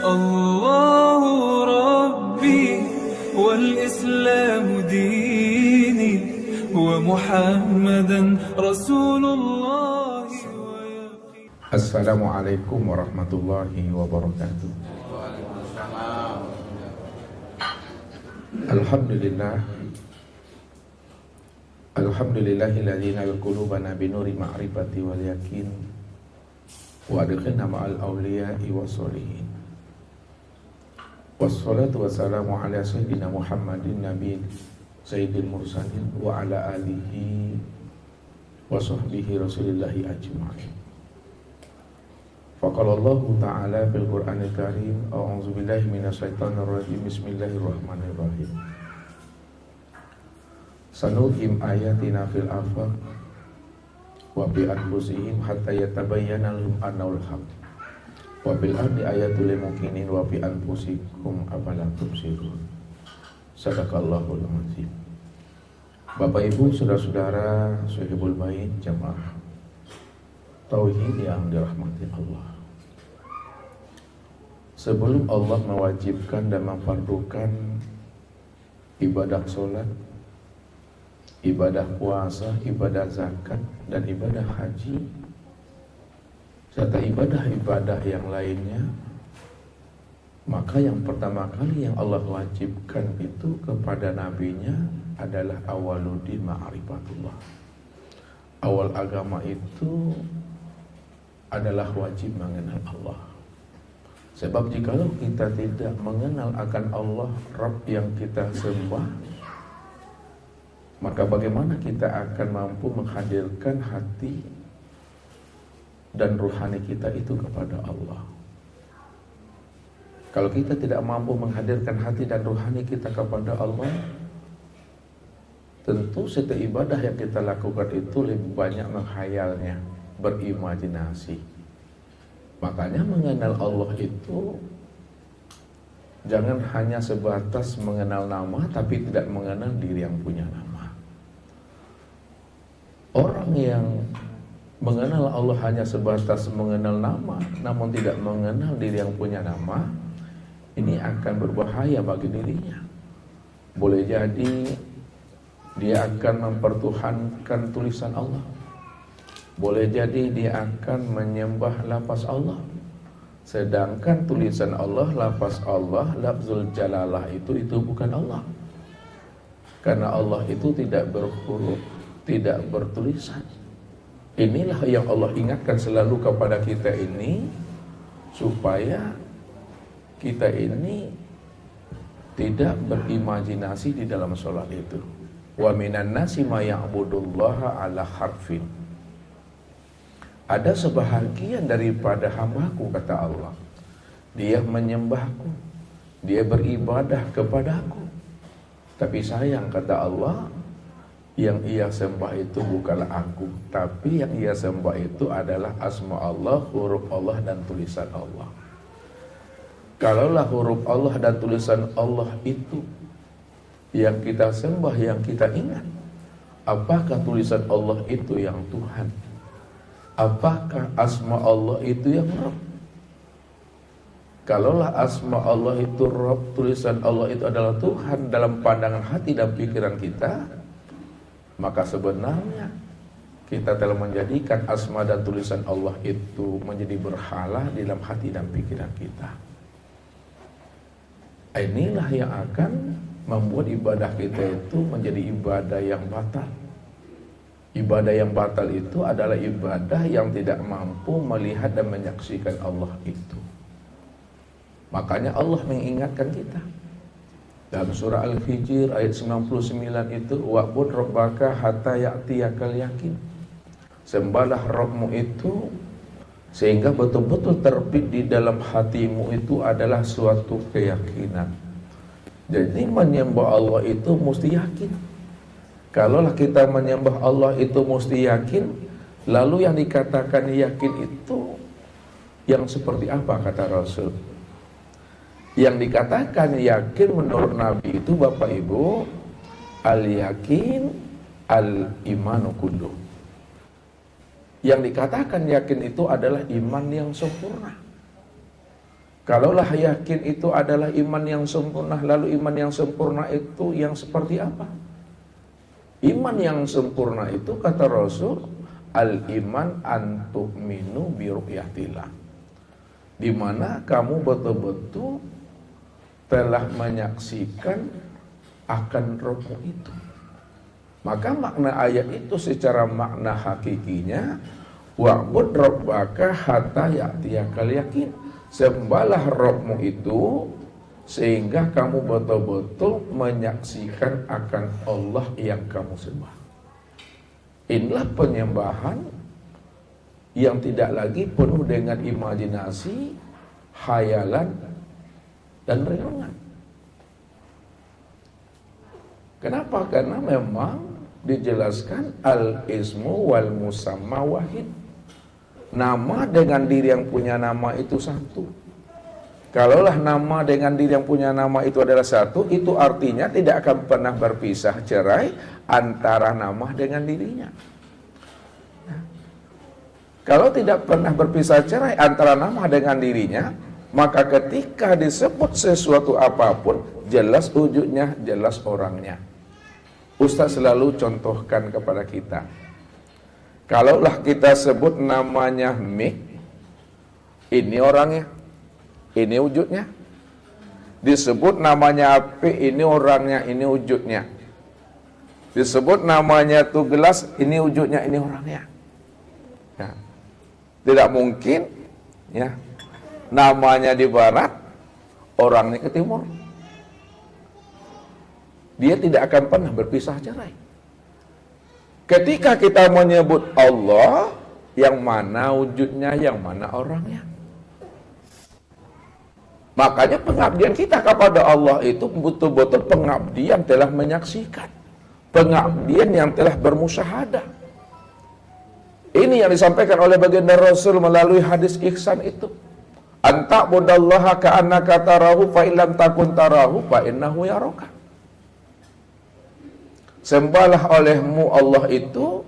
الله ربي والإسلام ديني ومحمدا رسول الله. Assalamualaikum warahmatullahi wabarakatuh. Alhamdulillahilladzi nawwara qulubana binuri ma'rifati wal yakin wa adkhilna ma'al awliya'i wassalihin. Wassalatu wassalamu ala sayyidina Muhammadin nabiyyi sayyidil mursalin wa ala alihi wa sahbihi rasulillahi ajma'in. Faqala Allah Ta'ala fil Qur'anil Karim, a'udzu billahi minasyaitonir rajim, bismillahirrahmanirrahim. Sanuhim ayatina fil afaq wa bi anfusihim hatta yatabayyana lahum annahul haq wa bil ardi ayatul lil muqinin wa bi anfusikum afala tubsirun. Sadaqallahul azim. Bapak Ibu, saudara-saudara, sahibul bait, jamaah tauhid yang dirahmati Allah. Sebelum Allah mewajibkan dan memfardukan ibadah sholat, ibadah puasa, ibadah zakat, dan ibadah haji, serta ibadah-ibadah yang lainnya, maka yang pertama kali yang Allah wajibkan itu kepada nabinya adalah awaludin ma'rifatullah. Awal agama itu adalah wajib mengenal Allah. Sebab jikalau kita tidak mengenal akan Allah, Rabb yang kita sembah, maka bagaimana kita akan mampu menghadirkan hati dan ruhani kita itu kepada Allah? Kalau kita tidak mampu menghadirkan hati dan ruhani kita kepada Allah, tentu setiap ibadah yang kita lakukan itu lebih banyak menghayalnya, berimajinasi. Makanya mengenal Allah itu jangan hanya sebatas mengenal nama tapi tidak mengenal diri yang punya nama. Orang yang mengenal Allah hanya sebatas mengenal nama namun tidak mengenal diri yang punya nama, ini akan berbahaya bagi dirinya. Boleh jadi dia akan mempertuhankan tulisan Allah. Boleh jadi dia akan menyembah lafaz Allah, sedangkan tulisan Allah, lafaz Allah, lafzul jalalah itu bukan Allah. Karena Allah itu tidak berhuruf, tidak bertulisan. Inilah yang Allah ingatkan selalu kepada kita ini, supaya kita ini tidak berimajinasi di dalam sholat itu. Wa minan nasi ma ya'budullaha ala harfin. Ada sebahagian daripada hambaku, kata Allah, dia menyembahku, dia beribadah kepadaku, tapi sayang, kata Allah, yang ia sembah itu bukanlah aku, tapi yang ia sembah itu adalah asma Allah, huruf Allah dan tulisan Allah. Kalaulah huruf Allah dan tulisan Allah itu yang kita sembah, yang kita ingat, apakah tulisan Allah itu yang Tuhan? Apakah asma Allah itu yang Rabb? Kalaulah asma Allah itu Rabb, tulisan Allah itu adalah Tuhan dalam pandangan hati dan pikiran kita, maka sebenarnya kita telah menjadikan asma dan tulisan Allah itu menjadi berhala di dalam hati dan pikiran kita. Inilah yang akan membuat ibadah kita itu menjadi ibadah yang batal. Ibadah yang batal itu adalah ibadah yang tidak mampu melihat dan menyaksikan Allah itu. Makanya Allah mengingatkan kita dalam surah Al-Hijr ayat 99 itu, wa'bud rabbaka hatta ya'tiyakal yakin. Sembahlah Rabbmu itu sehingga betul-betul terbit di dalam hatimu itu adalah suatu keyakinan. Jadi menyembah Allah itu mesti yakin. Kalaulah kita menyembah Allah itu mesti yakin, lalu yang dikatakan yakin itu yang seperti apa, kata Rasul? Yang dikatakan yakin menurut Nabi itu, Bapak Ibu, al-yakin al-imanu kulluh. Yang dikatakan yakin itu adalah iman yang sempurna. Kalaulah yakin itu adalah iman yang sempurna, lalu iman yang sempurna itu yang seperti apa? Iman yang sempurna itu kata Rasul, al-iman an tu'minu bi ru'yatillah. Di mana kamu betul-betul telah menyaksikan akan Rabbmu itu. Maka makna ayat itu secara makna hakikinya, wa'bud rabbaka hatta ya'tiyakal yakin. Sembahlah Rabbmu itu sehingga kamu betul-betul menyaksikan akan Allah yang kamu sembah. Inilah penyembahan yang tidak lagi penuh dengan imajinasi, khayalan, dan renungan. Kenapa? Karena memang dijelaskan al-ismu wal musamma wahid. Nama dengan diri yang punya nama itu satu. Kalaulah nama dengan diri yang punya nama itu adalah satu, itu artinya tidak akan pernah berpisah cerai antara nama dengan dirinya. Nah, kalau tidak pernah berpisah cerai antara nama dengan dirinya, maka ketika disebut sesuatu apapun, jelas wujudnya, jelas orangnya. Ustaz selalu contohkan kepada kita, kalaulah kita sebut namanya Mik, ini orangnya, ini wujudnya. Disebut namanya Api, ini orangnya, ini wujudnya. Disebut namanya tuh gelas, ini wujudnya, ini orangnya. Ya. Tidak mungkin, ya, namanya di barat, orangnya ke timur. Dia tidak akan pernah berpisah cerai. Ketika kita menyebut Allah, yang mana wujudnya, yang mana orangnya. Makanya pengabdian kita kepada Allah itu betul-betul pengabdian telah menyaksikan. Pengabdian yang telah bermusyahadah. Ini yang disampaikan oleh baginda Rasul melalui hadis ihsan itu. Anta'budallaha ka'annaka tarahu fa illam takun tarahu fa innahu yaraka. Sembahlah olehmu Allah itu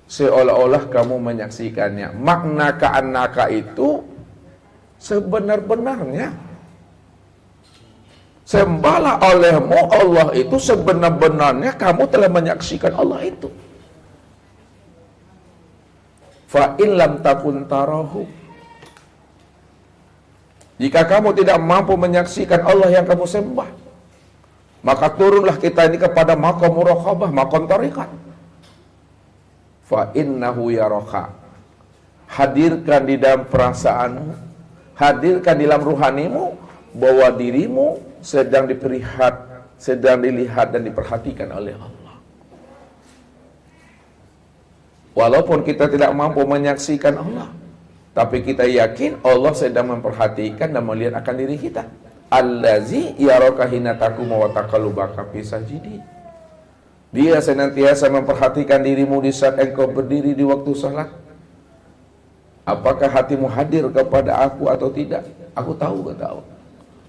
seolah-olah kamu menyaksikannya. Makna ka'annaka itu sebenar-benarnya. Sembahlah olehmu Allah itu sebenar-benarnya kamu telah menyaksikan Allah itu. Fa in lam takun tarahu. Jika kamu tidak mampu menyaksikan Allah yang kamu sembah, maka turunlah kita ini kepada maqam muraqabah, maqam tariqat. Fa innahu yaraka. Hadirkan di dalam perasaanmu, hadirkan di dalam ruhanimu bahwa dirimu sedang dilihat, sedang dilihat dan diperhatikan oleh Allah. Walaupun kita tidak mampu menyaksikan Allah, tapi kita yakin Allah sedang memperhatikan dan melihat akan diri kita. Allazi yaraka hina taqumu wa taqallubaka fi sajidin. Dia senantiasa memperhatikan dirimu di saat engkau berdiri di waktu salat. Apakah hatimu hadir kepada aku atau tidak? Aku tahu, kata Allah.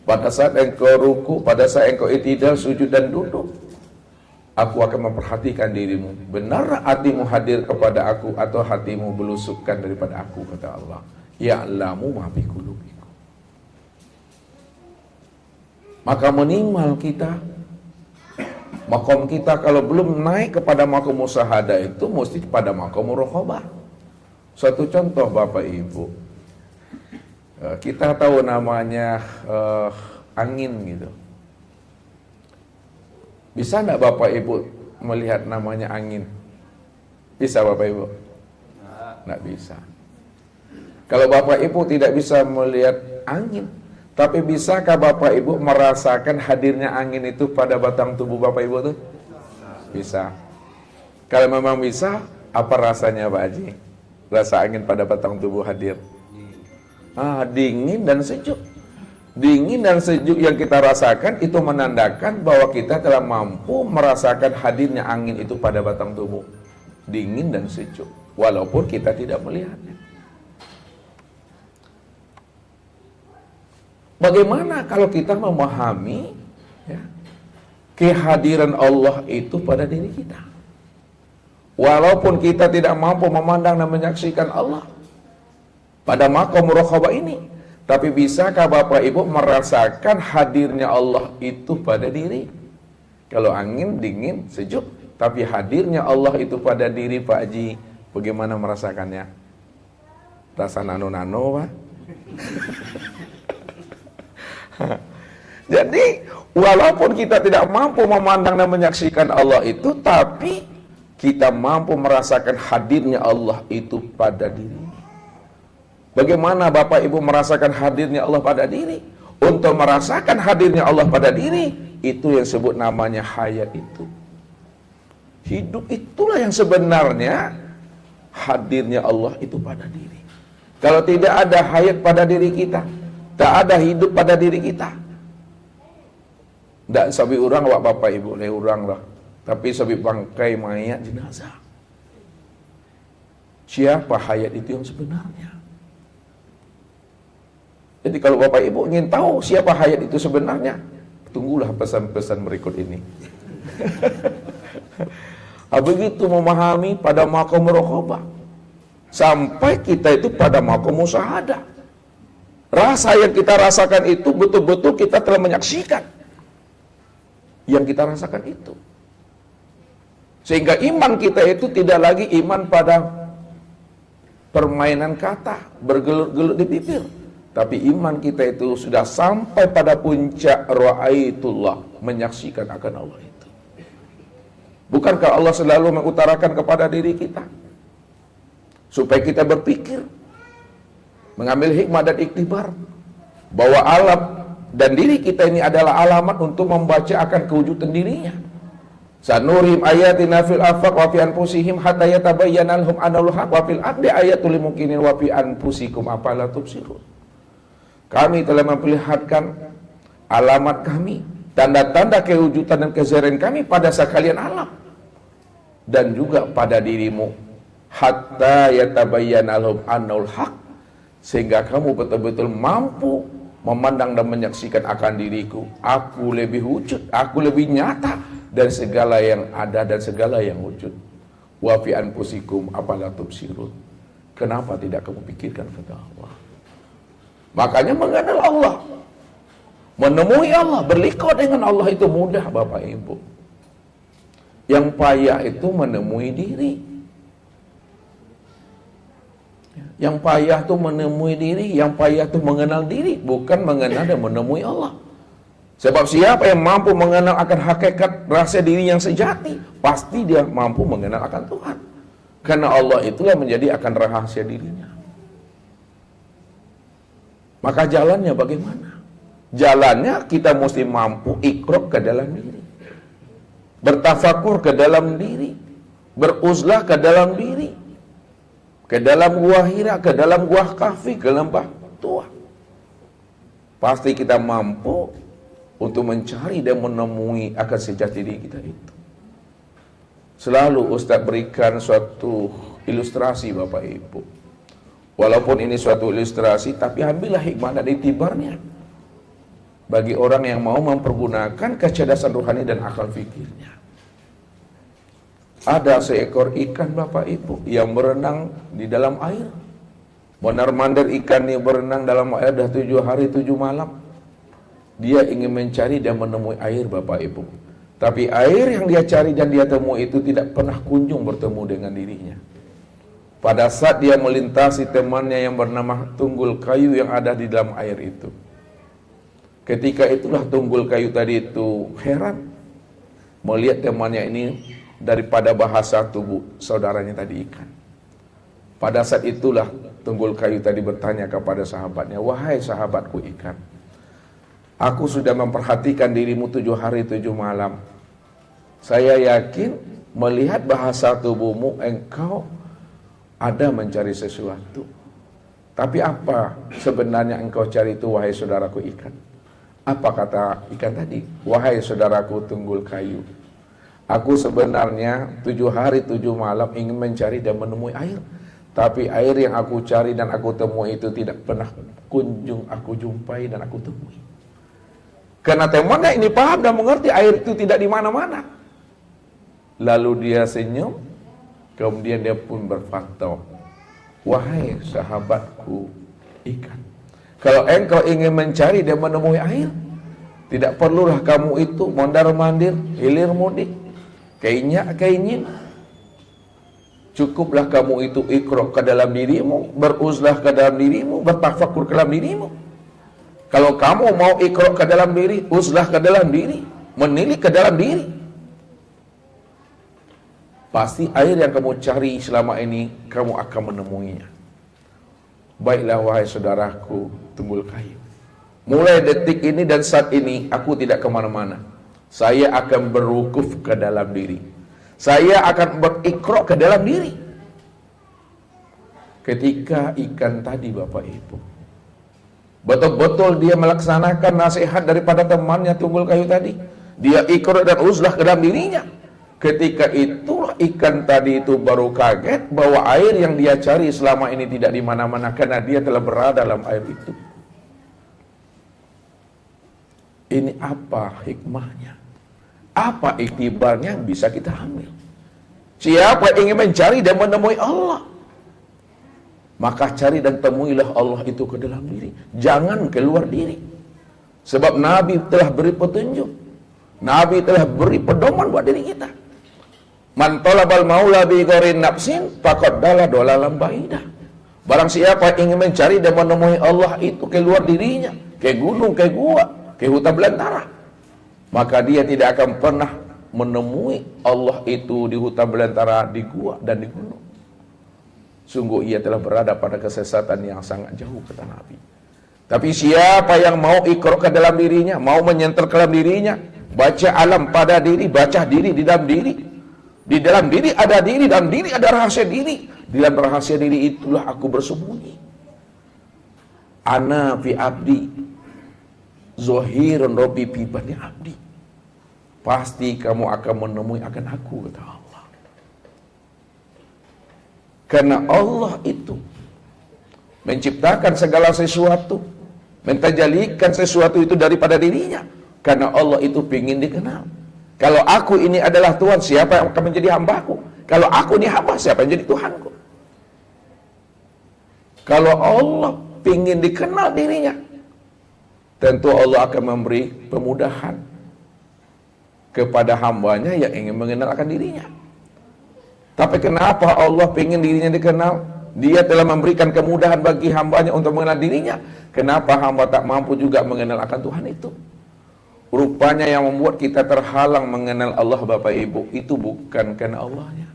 Pada saat engkau ruku, pada saat engkau i'tidal, sujud dan duduk, aku akan memperhatikan dirimu. Benar hatimu hadir kepada aku atau hatimu belusukkan daripada aku, kata Allah. Ya'lamu ma fi qulubikum. Maka minimal kita, makom kita kalau belum naik kepada makom musyahadah itu mesti pada makom muraqabah. Suatu contoh Bapak Ibu, kita tahu namanya angin gitu. Bisa enggak Bapak Ibu melihat namanya angin? Bisa Bapak Ibu? Enggak bisa. Kalau Bapak Ibu tidak bisa melihat angin, tapi bisakah Bapak Ibu merasakan hadirnya angin itu pada batang tubuh Bapak Ibu tuh? Bisa. Kalau memang bisa, apa rasanya Pak Haji? Rasa angin pada batang tubuh hadir. Dingin dan sejuk. Dingin dan sejuk yang kita rasakan itu menandakan bahwa kita telah mampu merasakan hadirnya angin itu pada batang tubuh. Dingin dan sejuk. Walaupun kita tidak melihatnya. Bagaimana kalau kita memahami ya, kehadiran Allah itu pada diri kita? Walaupun kita tidak mampu memandang dan menyaksikan Allah pada maqam muraqabah ini, Tapi bisakah Bapak Ibu merasakan hadirnya Allah itu pada diri? Kalau angin dingin, sejuk, tapi hadirnya Allah itu pada diri Pak Haji, bagaimana merasakannya? Rasa nano-nano, Pak? Jadi, walaupun kita tidak mampu memandang dan menyaksikan Allah itu, tapi kita mampu merasakan hadirnya Allah itu pada diri. Bagaimana Bapak Ibu merasakan hadirnya Allah pada diri? Untuk merasakan hadirnya Allah pada diri, itu yang sebut namanya hayat itu. Hidup itulah yang sebenarnya hadirnya Allah itu pada diri. Kalau tidak ada hayat pada diri kita, tak ada hidup pada diri kita. Tak sabi orang wak Bapak Ibu, le orang lah. Tapi sabi bangkai mayat jenazah. Siapa hayat itu yang sebenarnya? Jadi kalau Bapak Ibu ingin tahu siapa hayat itu sebenarnya, tunggulah pesan-pesan berikut ini. Begitu memahami pada maqam muraqabah, sampai kita itu pada maqam musyahadah. Rasa yang kita rasakan itu betul-betul kita telah menyaksikan yang kita rasakan itu. Sehingga iman kita itu tidak lagi iman pada permainan kata, bergelut-gelut di bibir. Tapi iman kita itu sudah sampai pada puncak ra'aitullah, menyaksikan akan Allah itu. Bukankah Allah selalu mengutarakan kepada diri kita supaya kita berpikir, mengambil hikmah dan iktibar, bahwa alam dan diri kita ini adalah alamat untuk membaca akan kewujudan dirinya. Sanurim ayatina fil afaq wa fi anfusihim hatta yatabayyana lahum annal haq wa fil ardi ayatul lil mukminin wa fi anfusikum afala tubsirun. Kami telah memperlihatkan alamat kami, tanda-tanda kewujudan dan kezahiran kami pada sekalian alam dan juga pada dirimu, hatta yatabayyana lahum annal haq, sehingga kamu betul-betul mampu memandang dan menyaksikan akan diriku. Aku lebih wujud, aku lebih nyata dari segala yang ada dan segala yang wujud. Wa fi anfusikum afala tubsirun. Kenapa tidak kamu pikirkan, kata Allah. Makanya mengenal Allah, menemui Allah, berliku dengan Allah itu mudah Bapak Ibu. Yang payah itu menemui diri. Yang payah itu menemui diri, yang payah itu mengenal diri, bukan mengenal dan menemui Allah. Sebab siapa yang mampu mengenal akan hakikat rasa diri yang sejati, pasti dia mampu mengenal akan Tuhan. Karena Allah itulah menjadi akan rahasia dirinya. Maka jalannya bagaimana? Jalannya kita mesti mampu ikrok ke dalam diri, bertafakur ke dalam diri, beruzlah ke dalam diri, ke dalam gua Hira, ke dalam gua Kahfi, ke lembah Tua. Pasti kita mampu untuk mencari dan menemui akan sejati diri kita itu. Selalu Ustaz berikan suatu ilustrasi Bapak Ibu. Walaupun ini suatu ilustrasi, tapi ambillah hikmah dan iktibarnya bagi orang yang mau mempergunakan kecerdasan rohani dan akal fikirnya. Ada seekor ikan Bapak Ibu yang berenang di dalam air. Mondar-mandir ikan ini berenang dalam air dah 7 hari 7 malam. Dia ingin mencari dan menemui air Bapak Ibu. Tapi air yang dia cari dan dia temui itu tidak pernah kunjung bertemu dengan dirinya. Pada saat dia melintasi temannya yang bernama tunggul kayu yang ada di dalam air itu. Ketika itulah tunggul kayu tadi itu heran melihat temannya ini daripada bahasa tubuh saudaranya tadi ikan. Pada saat itulah tunggul kayu tadi bertanya kepada sahabatnya, "Wahai sahabatku ikan, aku sudah memperhatikan dirimu 7 hari 7 malam. Saya yakin melihat bahasa tubuhmu engkau ada mencari sesuatu. Tapi apa sebenarnya engkau cari itu, wahai saudaraku ikan?" Apa kata ikan tadi? "Wahai saudaraku tunggul kayu, aku sebenarnya 7 hari 7 malam ingin mencari dan menemui air. Tapi air yang aku cari dan aku temui itu tidak pernah kunjung aku jumpai dan aku temui." Karena temannya ini paham dan mengerti air itu tidak di mana-mana. Lalu dia senyum, kemudian dia pun berkata, "Wahai sahabatku ikan, Kalau engkau ingin mencari dan menemui air, tidak perlulah kamu itu mondar-mandir, hilir mudik, kainyin. Cukuplah kamu itu iqra ke dalam dirimu, beruzlah ke dalam dirimu, bertafakur ke dalam dirimu. Kalau kamu mau iqra ke dalam diri, uzlah ke dalam diri, menilik ke dalam diri, pasti air yang kamu cari selama ini kamu akan menemuinya. Baiklah wahai saudaraku Tunggul Kayu, mulai detik ini dan saat ini aku tidak kemana-mana. Saya akan berwukuf ke dalam diri. Saya akan berikro ke dalam diri. Ketika ikan tadi Bapak Ibu, betul-betul dia melaksanakan nasihat daripada temannya Tunggul Kayu tadi. Dia ikro dan uzlah ke dalam dirinya. Ketika itulah ikan tadi itu baru kaget bahwa air yang dia cari selama ini tidak di mana-mana karena dia telah berada dalam air itu. Ini apa hikmahnya? Apa iktibarnya bisa kita ambil? Siapa ingin mencari dan menemui Allah, maka cari dan temuilah Allah itu ke dalam diri. Jangan keluar diri. Sebab Nabi telah beri petunjuk. Nabi telah beri pedoman buat diri kita. Man talabal maula bi ghairi nafsin faqad dalalan baidah. Barang siapa ingin mencari dan menemui Allah itu keluar dirinya, ke gunung, ke gua, ke hutan belantara, maka dia tidak akan pernah menemui Allah itu di hutan belantara, di gua dan di gunung. Sungguh ia telah berada pada kesesatan yang sangat jauh, kata Nabi. Tapi siapa yang mau ikro ke dalam dirinya, mau menyentuh ke dalam dirinya, baca alam pada diri, baca diri di dalam diri. Di dalam diri ada diri, dalam diri ada rahasia diri. Di dalam rahasia diri itulah aku bersembunyi. Ana fi abdi zohirun robbi fi bani abdi. Pasti kamu akan menemui akan aku, kata Allah. Karena Allah itu menciptakan segala sesuatu, mentajalikan sesuatu itu daripada dirinya. Karena Allah itu ingin dikenal. Kalau aku ini adalah Tuhan, siapa yang akan menjadi hambaku? Kalau aku ini hamba, siapa yang jadi Tuhanku? Kalau Allah ingin dikenal dirinya, tentu Allah akan memberi kemudahan kepada hambanya yang ingin mengenalkan dirinya. Tapi kenapa Allah ingin dirinya dikenal? Dia telah memberikan kemudahan bagi hambanya untuk mengenal dirinya. Kenapa hamba tak mampu juga mengenal akan Tuhan itu? Rupanya yang membuat kita terhalang mengenal Allah Bapak Ibu, itu bukan karena Allahnya.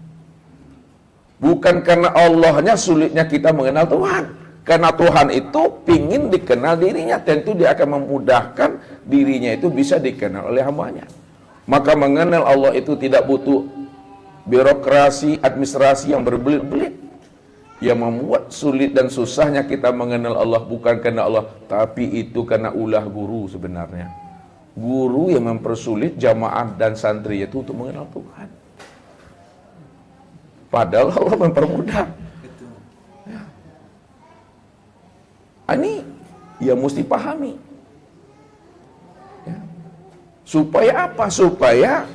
Bukan karena Allahnya sulitnya kita mengenal Tuhan. Karena Tuhan itu ingin dikenal dirinya, tentu dia akan memudahkan dirinya itu bisa dikenal oleh hambanya. Maka mengenal Allah itu tidak butuh birokrasi, administrasi yang berbelit-belit. Yang membuat sulit dan susahnya kita mengenal Allah bukan karena Allah, tapi itu karena ulah guru sebenarnya. Guru yang mempersulit jamaah dan santri itu untuk mengenal Tuhan. Padahal Allah mempermudah. Ya. Ini ya mesti pahami. Ya. Supaya apa? Supaya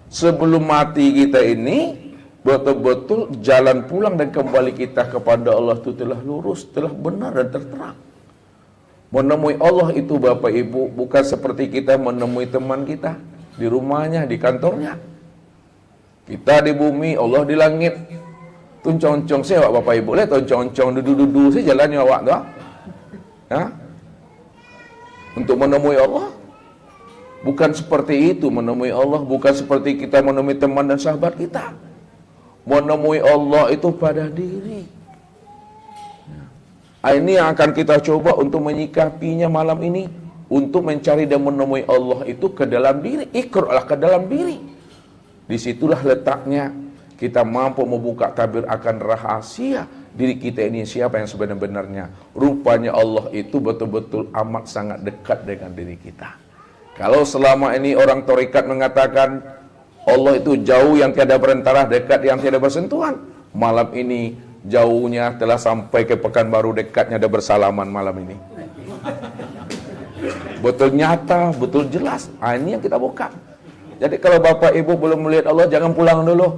sebelum mati kita ini betul-betul jalan pulang dan kembali kita kepada Allah itu telah lurus, telah benar dan terterang. Menemui Allah itu Bapak Ibu bukan seperti kita menemui teman kita di rumahnya, di kantornya. Kita di bumi, Allah di langit. Tuncong-cong saya Bapak Ibu, lihat tuncong-cong dudu-dudu saya jalannya awak tu. Ya? Untuk menemui Allah bukan seperti itu menemui Allah, bukan seperti kita menemui teman dan sahabat kita. Menemui Allah itu pada diri. Ini yang akan kita coba untuk menyikapinya malam ini. Untuk mencari dan menemui Allah itu ke dalam diri. Iqra'lah ke dalam diri. Disitulah letaknya kita mampu membuka tabir akan rahasia diri kita ini siapa yang sebenarnya. Rupanya Allah itu betul-betul amat sangat dekat dengan diri kita. Kalau selama ini orang tarekat mengatakan Allah itu jauh yang tiada berantara, dekat yang tiada bersentuhan, malam ini jauhnya telah sampai ke Pekanbaru, dekatnya ada bersalaman malam ini. Betul nyata, betul jelas. Ini yang kita buka. Jadi kalau Bapak Ibu belum melihat Allah, jangan pulang dulu.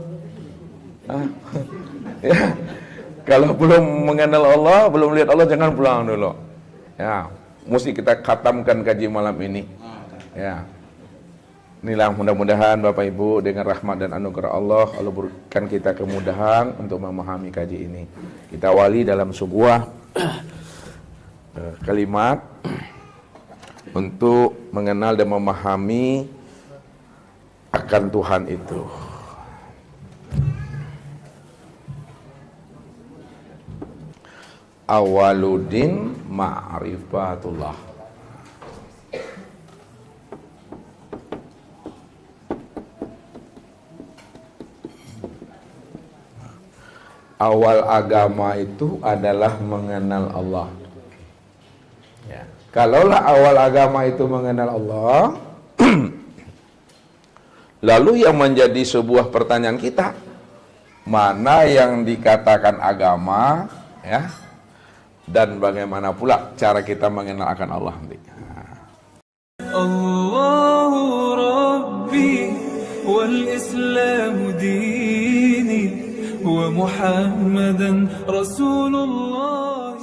Ya. Kalau belum mengenal Allah, belum melihat Allah, jangan pulang dulu. Ya, mesti kita khatamkan kaji malam ini. Ya. Inilah mudah-mudahan Bapak Ibu dengan rahmat dan anugerah Allah berikan kita kemudahan untuk memahami kaji ini. Kita awali dalam sebuah kalimat untuk mengenal dan memahami akan Tuhan itu. Awaludin ma'rifatullah. Awal agama itu adalah mengenal Allah. Ya. Kalaulah awal agama itu mengenal Allah, lalu yang menjadi sebuah pertanyaan kita, mana yang dikatakan agama, ya, dan bagaimana pula cara kita mengenal akan Allah. Allahu Rabbi wal Islamu dini wa Muhammadan Rasulullah.